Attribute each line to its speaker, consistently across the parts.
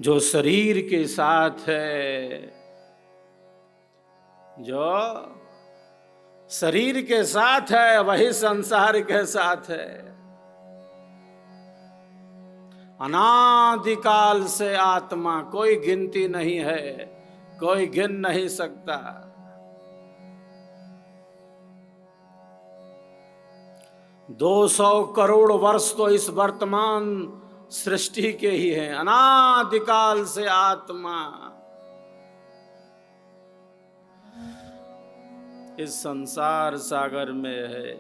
Speaker 1: जो शरीर के साथ है, जो शरीर के साथ है वही संसार के साथ है। अनादिकाल से आत्मा, कोई गिनती नहीं है, कोई गिन नहीं सकता। 200 करोड़ वर्ष तो इस वर्तमान सृष्टि के ही हैं। अनादिकाल से आत्मा इस संसार सागर में है।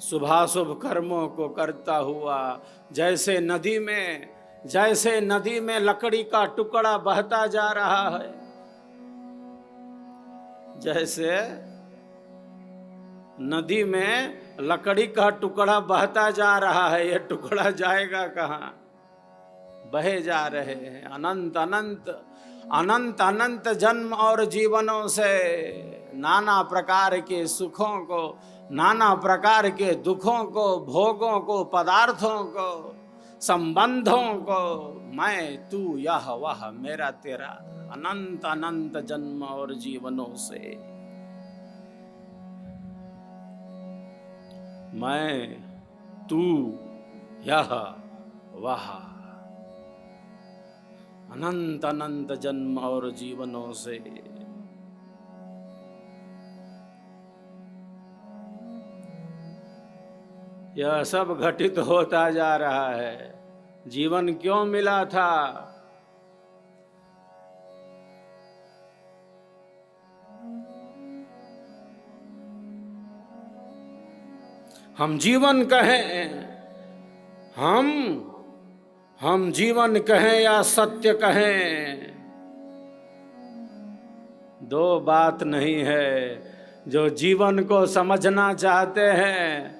Speaker 1: शुभाशुभ कर्मों को करता हुआ, जैसे नदी में लकड़ी का टुकड़ा बहता जा रहा है, जैसे नदी में लकड़ी का टुकड़ा बहता जा रहा है, यह टुकड़ा जाएगा कहाँ? बहे जा रहे हैं। अनंत अनंत अनंत अनंत जन्म और जीवनों से नाना प्रकार के सुखों को, नाना प्रकार के दुखों को, भोगों को, पदार्थों को, संबंधों को, मैं तू यह वह मेरा तेरा, अनंत अनंत जन्म और जीवनों से मैं तू यह वह, अनंत अनंत जन्म और जीवनों से। यह सब घटित होता जा रहा है। जीवन क्यों मिला था? हम जीवन कहें, हम जीवन कहें या सत्य कहें, दो बात नहीं है। जो जीवन को समझना चाहते हैं,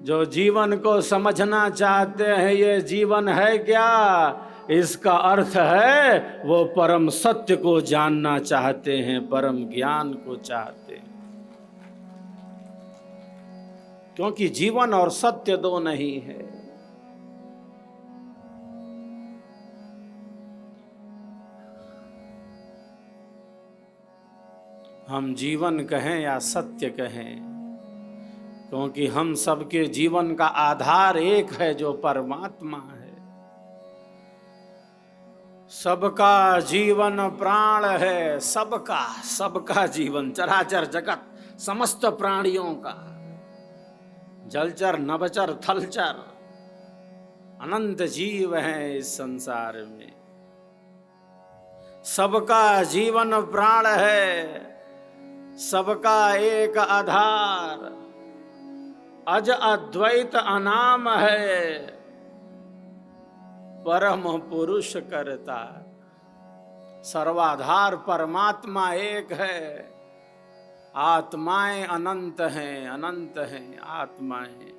Speaker 1: जो जीवन को समझना चाहते हैं, ये जीवन है क्या, इसका अर्थ है वो परम सत्य को जानना चाहते हैं, परम ज्ञान को चाहते हैं। क्योंकि जीवन और सत्य दो नहीं है। हम जीवन कहें या सत्य कहें, क्योंकि हम सबके जीवन का आधार एक है, जो परमात्मा है। सबका जीवन प्राण है, सबका जीवन, चराचर जगत, समस्त प्राणियों का, जलचर, नभचर, थलचर, अनंत जीव हैं इस संसार में। सबका जीवन प्राण है, सबका एक आधार, अज अद्वैत अनाम है, परम पुरुष करता। सर्वाधार परमात्मा एक है, आत्माएं अनंत हैं, अनंत हैं आत्माएं,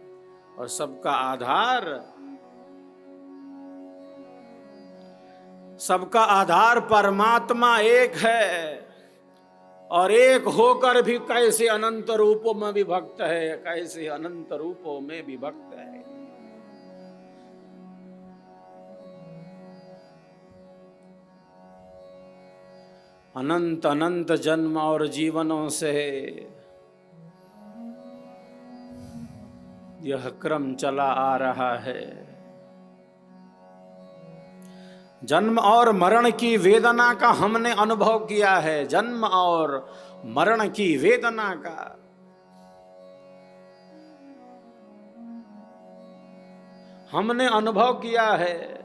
Speaker 1: और सबका आधार परमात्मा एक है। और एक होकर भी कैसे अनंत रूपों में विभक्त है, कैसे अनंत रूपों में विभक्त है। अनंत अनंत जन्म और जीवनों से यह क्रम चला आ रहा है। जन्म और मरण की वेदना का हमने अनुभव किया है, जन्म और मरण की वेदना का। हमने अनुभव किया है।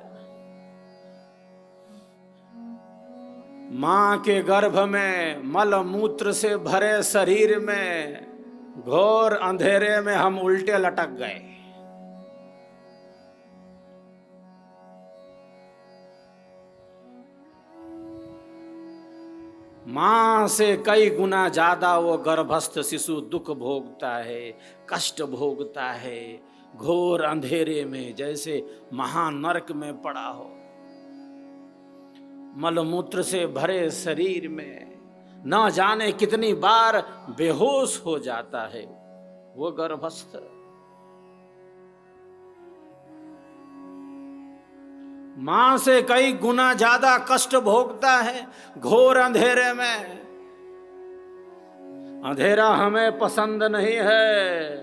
Speaker 1: मां के गर्भ में मल मूत्र से भरे शरीर में घोर अंधेरे में हम उल्टे लटक गए। मां से कई गुना ज्यादा वो गर्भस्थ शिशु दुख भोगता है, कष्ट भोगता है, घोर अंधेरे में, जैसे महानरक में पड़ा हो। मलमूत्र से भरे शरीर में न जाने कितनी बार बेहोश हो जाता है वो गर्भस्थ। मां से कई गुना ज्यादा कष्ट भोगता है घोर अंधेरे में। अंधेरा हमें पसंद नहीं है।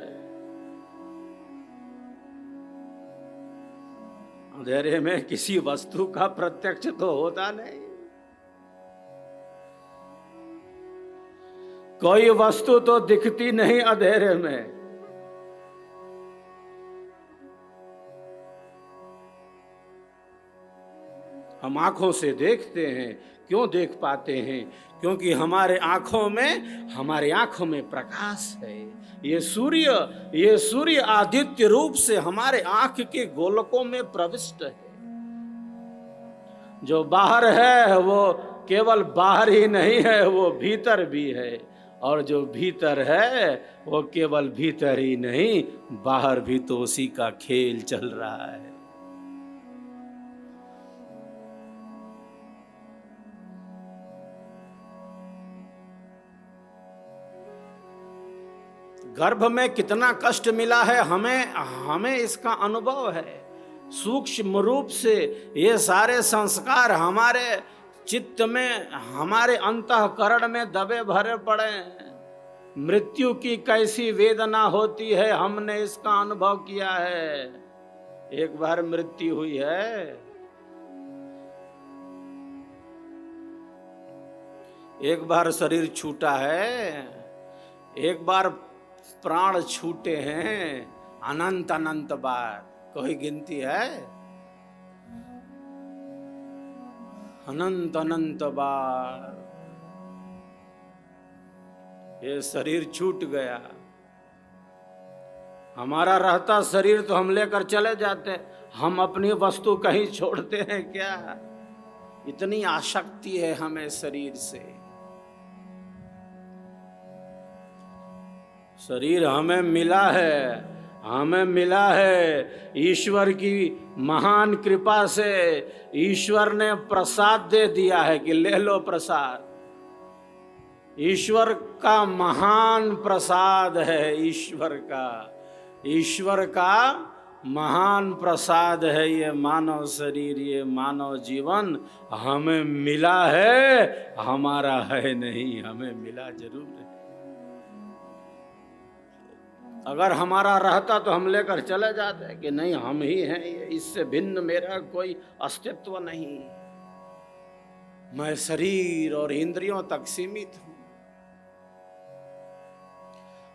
Speaker 1: अंधेरे में किसी वस्तु का प्रत्यक्ष तो होता नहीं। कोई वस्तु तो दिखती नहीं अंधेरे में। हम आंखों से देखते हैं। क्यों देख पाते हैं? क्योंकि हमारे आंखों में प्रकाश है। ये सूर्य आदित्य रूप से हमारे आंख के गोलकों में प्रविष्ट है। जो बाहर है वो केवल बाहर ही नहीं है, वो भीतर भी है। और जो भीतर है वो केवल भीतर ही नहीं, बाहर भी तो उसी का खेल चल रहा है। गर्भ में कितना कष्ट मिला है हमें इसका अनुभव है। सूक्ष्म रूप से ये सारे संस्कार हमारे चित्त में, हमारे अंतःकरण में दबे भरे पड़े हैं। मृत्यु की कैसी वेदना होती है हमने इसका अनुभव किया है। एक बार मृत्यु हुई है, एक बार शरीर छूटा है, एक बार प्राण छूटे हैं, अनंत अनंत बार। कोई गिनती है? अनंत अनंत बार ये शरीर छूट गया। हमारा रहता शरीर तो हम लेकर चले जाते, हम अपनी वस्तु कहीं छोड़ते हैं क्या? इतनी आसक्ति है हमें शरीर से। शरीर हमें मिला है ईश्वर की महान कृपा से। ईश्वर ने प्रसाद दे दिया है कि ले लो प्रसाद। ईश्वर का महान प्रसाद है। ईश्वर का महान प्रसाद है ये मानव शरीर, ये मानव जीवन हमें मिला है। हमारा है नहीं, हमें मिला जरूर है। अगर हमारा रहता तो हम लेकर चले जाते कि नहीं, हम ही हैं, ये इससे भिन्न मेरा कोई अस्तित्व नहीं। मैं शरीर और इंद्रियों तक सीमित हूं।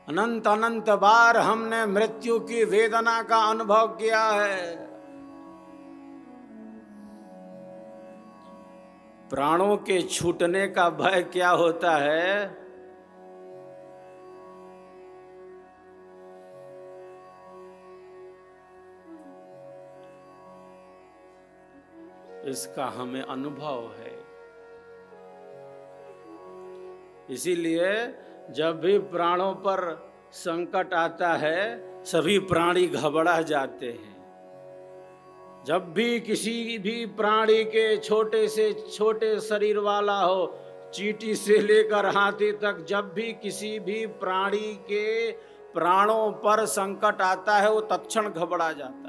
Speaker 1: अनंत अनंत बार हमने मृत्यु की वेदना का अनुभव किया है। प्राणों के छूटने का भय क्या होता है? इसका हमें अनुभव है। इसीलिए जब भी प्राणों पर संकट आता है सभी प्राणी घबरा जाते हैं। जब भी किसी भी प्राणी के छोटे से छोटे शरीर वाला हो, चींटी से लेकर हाथी तक, जब भी किसी भी प्राणी के प्राणों पर संकट आता है वो तत्क्षण घबरा जाता है।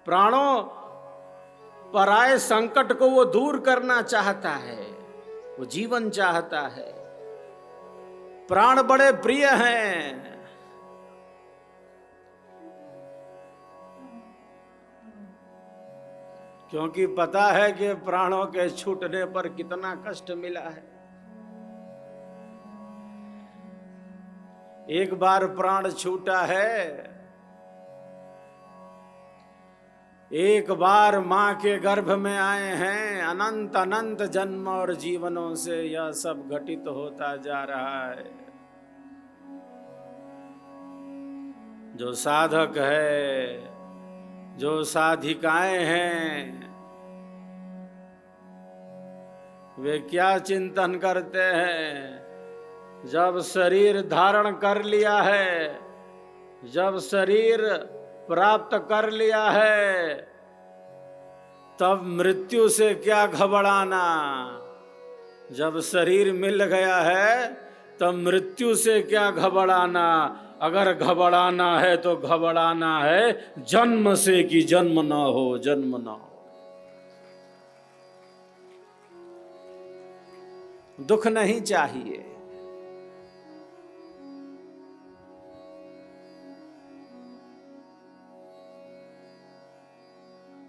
Speaker 1: प्राणों पर आए संकट को वो दूर करना चाहता है, वो जीवन चाहता है। प्राण बड़े प्रिय हैं। क्योंकि पता है कि प्राणों के छूटने पर कितना कष्ट मिला है। एक बार प्राण छूटा है, एक बार मां के गर्भ में आए हैं, अनंत अनंत जन्म और जीवनों से यह सब घटित होता जा रहा है। जो साधक है, जो साधिकाएं हैं, वे क्या चिंतन करते हैं? जब शरीर धारण कर लिया है, जब शरीर प्राप्त कर लिया है, तब मृत्यु से क्या घबराना। जब शरीर मिल गया है तो मृत्यु से क्या घबराना, अगर घबराना है तो घबराना है जन्म से कि जन्म ना हो, जन्म ना हो। दुख नहीं चाहिए।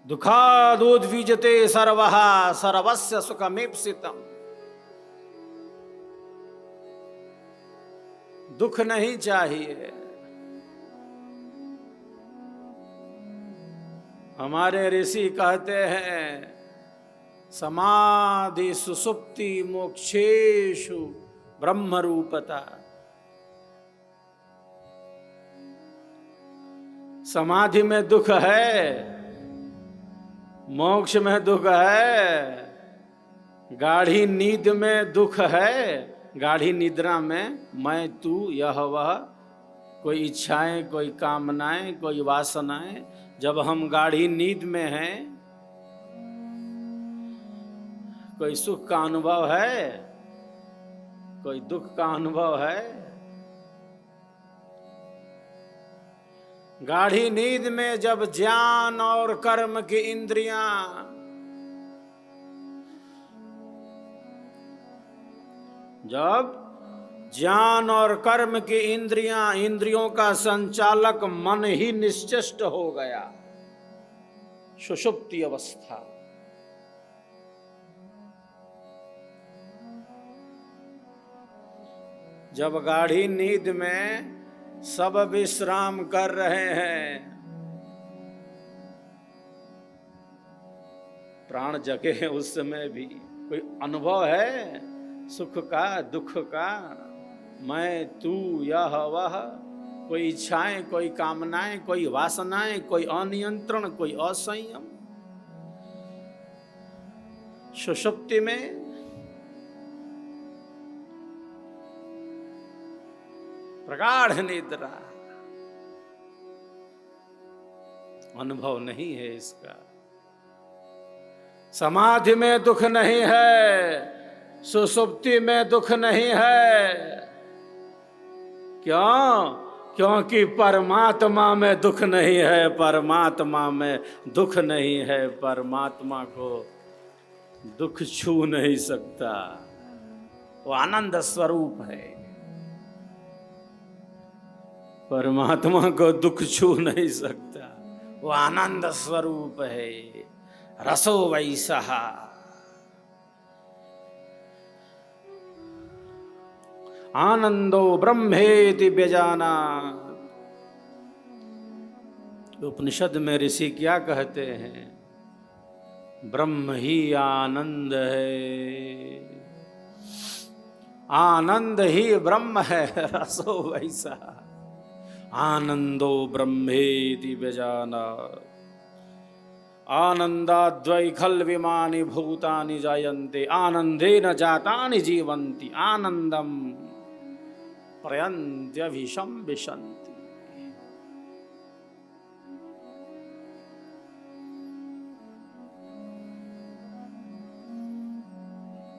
Speaker 1: दुखादुद्विजते सर्वः सर्वस्य सुखमीप्सितम्। दुख नहीं चाहिए। हमारे ऋषि कहते हैं समाधि सुसुप्ति मोक्षेषु ब्रह्म रूपता। समाधि में दुख है, मोक्ष में दुख है, गाढ़ी नींद में दुख है, गाढ़ी निद्रा में मैं तू यह वह, कोई इच्छाएं, कोई कामनाएं, कोई वासनाएं। जब हम गाढ़ी नींद में हैं, कोई सुख का अनुभव है, कोई दुख का अनुभव है। गाढ़ी नींद में जब ज्ञान और कर्म की इंद्रियां जब ज्ञान और कर्म की इंद्रियों का संचालक मन ही निश्चेष्ट हो गया, सुषुप्ति अवस्था। जब गाढ़ी नींद में सब विश्राम कर रहे हैं, प्राण जगे, उस समय भी कोई अनुभव है सुख का, दुख का, मैं तू यह वह, कोई इच्छाएं, कोई कामनाएं, कोई वासनाएं, कोई अनियंत्रण, कोई असंयम। सुषुप्ति में प्रगाढ़ निद्रा, अनुभव नहीं है इसका। समाधि में दुख नहीं है, सुसुप्ति में दुख नहीं है। क्यों? क्योंकि परमात्मा में दुख नहीं है, परमात्मा में दुख नहीं है। परमात्मा को दुख छू नहीं सकता, वो आनंद स्वरूप है। परमात्मा को दुख छू नहीं सकता, वो आनंद स्वरूप है। रसो वैसः आनंदो ब्रह्मेति व्यजानात्। उपनिषद में ऋषि क्या कहते हैं? ब्रह्म ही आनंद है, आनंद ही ब्रह्म है। रसो वैसः आनंदो ब्रह्मेति व्यजानात्। आनंदाद्वै खल्विमानि भूतानि जायन्ते, आनंदेन जातानि जीवन्ति, आनंदम प्रयन्त्यभिशं विशन्ति।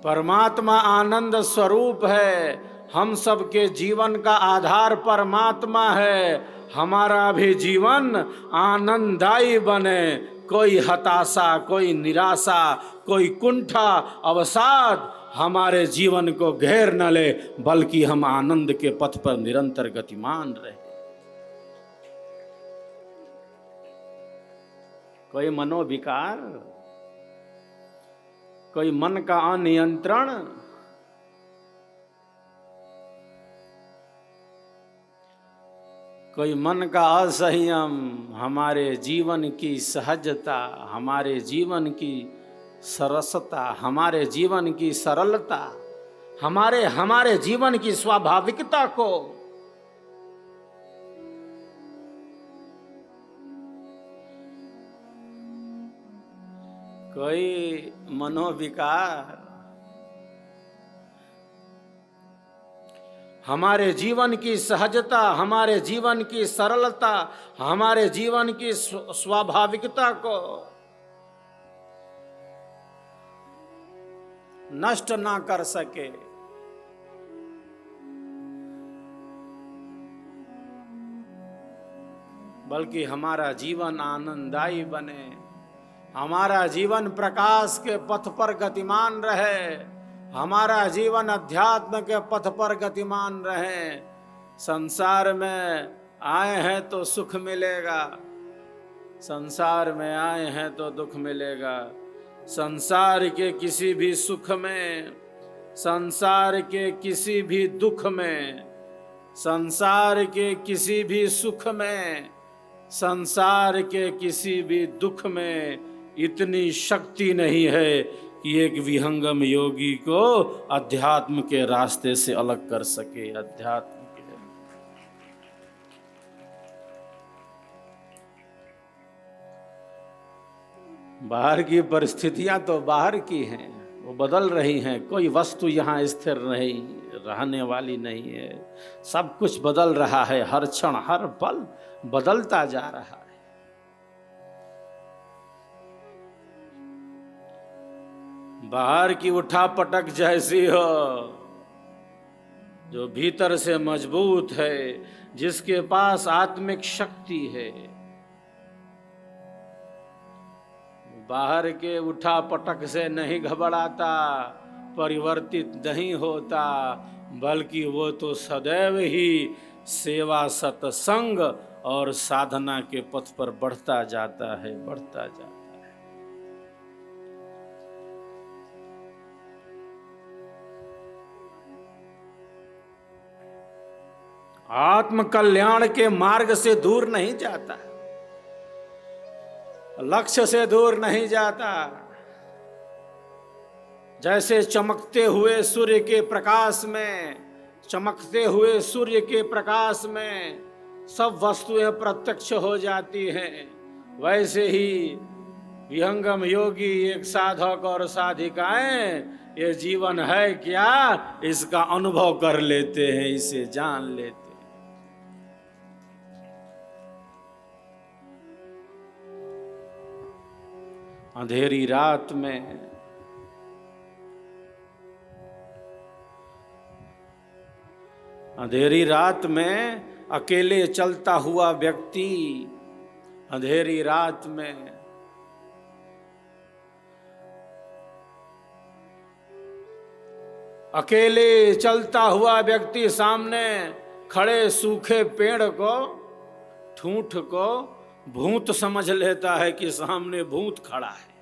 Speaker 1: परमात्मा आनंद स्वरूप है। हम सबके जीवन का आधार परमात्मा है। हमारा भी जीवन आनंददायी बने। कोई हताशा, कोई निराशा, कोई कुंठा अवसाद हमारे जीवन को घेर न ले, बल्कि हम आनंद के पथ पर निरंतर गतिमान रहे। कोई मनोविकार, कोई मन का अनियंत्रण, कोई मन का असंयम हमारे जीवन की सहजता, हमारे जीवन की सरसता, हमारे जीवन की सरलता, हमारे जीवन की स्वाभाविकता को कोई मनोविकार हमारे जीवन की सहजता, हमारे जीवन की सरलता, हमारे जीवन की स्वाभाविकता को नष्ट ना कर सके, बल्कि हमारा जीवन आनंददायी बने, हमारा जीवन प्रकाश के पथ पर गतिमान रहे, हमारा जीवन अध्यात्म के पथ पर गतिमान रहे। संसार में आए हैं तो सुख मिलेगा, संसार में आए हैं तो दुख मिलेगा। संसार के किसी भी सुख में, संसार के किसी भी दुख में, संसार के किसी भी सुख में, संसार के किसी भी दुख में इतनी शक्ति नहीं है कि एक विहंगम योगी को अध्यात्म के रास्ते से अलग कर सके। अध्यात्म के बाहर की परिस्थितियां तो बाहर की हैं, वो बदल रही हैं। कोई वस्तु यहाँ स्थिर नहीं रहने वाली नहीं है, सब कुछ बदल रहा है, हर क्षण हर पल बदलता जा रहा है। बाहर की उठापटक जैसी हो, जो भीतर से मजबूत है, जिसके पास आत्मिक शक्ति है, बाहर के उठापटक से नहीं घबराता, परिवर्तित नहीं होता, बल्कि वो तो सदैव ही सेवा, सत्संग और साधना के पथ पर बढ़ता जाता है, बढ़ता जाता है। आत्म कल्याण के मार्ग से दूर नहीं जाता, लक्ष्य से दूर नहीं जाता। जैसे चमकते हुए सूर्य के प्रकाश में, चमकते हुए सूर्य के प्रकाश में सब वस्तुएं प्रत्यक्ष हो जाती हैं, वैसे ही विहंगम योगी, एक साधक और साधिकाएं ये जीवन है क्या, इसका अनुभव कर लेते हैं, इसे जान लेते हैं। अंधेरी रात में अंधेरी रात में अकेले चलता हुआ व्यक्ति, अंधेरी रात में अकेले चलता हुआ व्यक्ति सामने खड़े सूखे पेड़ को, ठूंठ को भूत समझ लेता है कि सामने भूत खड़ा है।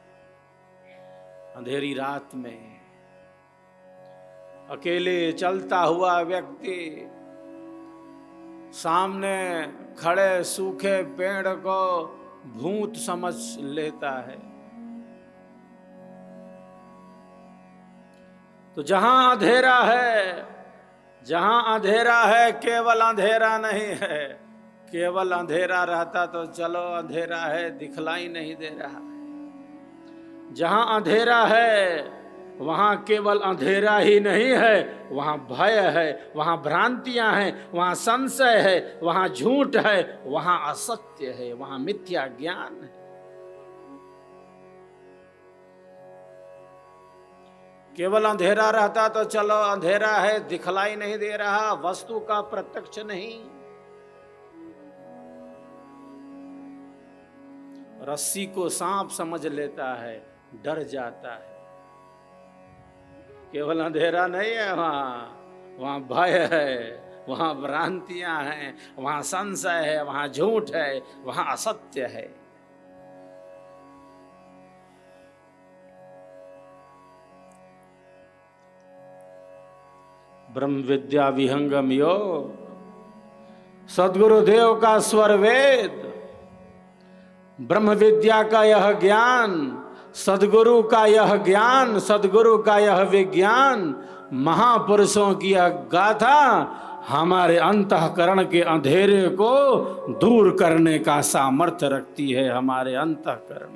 Speaker 1: अंधेरी रात में अकेले चलता हुआ व्यक्ति सामने खड़े सूखे पेड़ को भूत समझ लेता है। तो जहां अंधेरा है, जहां अंधेरा है, केवल अंधेरा नहीं है। केवल अंधेरा रहता तो चलो अंधेरा है, दिखलाई नहीं दे रहा है। जहां अंधेरा है वहां केवल अंधेरा ही नहीं है, वहां भय है, वहां भ्रांतियां हैं, वहां संशय है, वहां झूठ है, वहां असत्य है, वहां मिथ्या ज्ञान है। केवल अंधेरा रहता तो चलो अंधेरा है, दिखलाई नहीं दे रहा, वस्तु का प्रत्यक्ष नहीं। रस्सी को सांप समझ लेता है, डर जाता है। केवल अंधेरा नहीं है, वहां भय है, वहां भ्रांतियां हैं, वहां संशय है, वहां झूठ है, वहां असत्य है। ब्रह्म विद्या विहंगम योग, सद्गुरुदेव का स्वर वेद, ब्रह्म विद्या का यह ज्ञान, सद्गुरु का यह ज्ञान, सद्गुरु का यह विज्ञान, महापुरुषों की यह गाथा हमारे अंतःकरण के अंधेरे को दूर करने का सामर्थ्य रखती है। हमारे अंतःकरण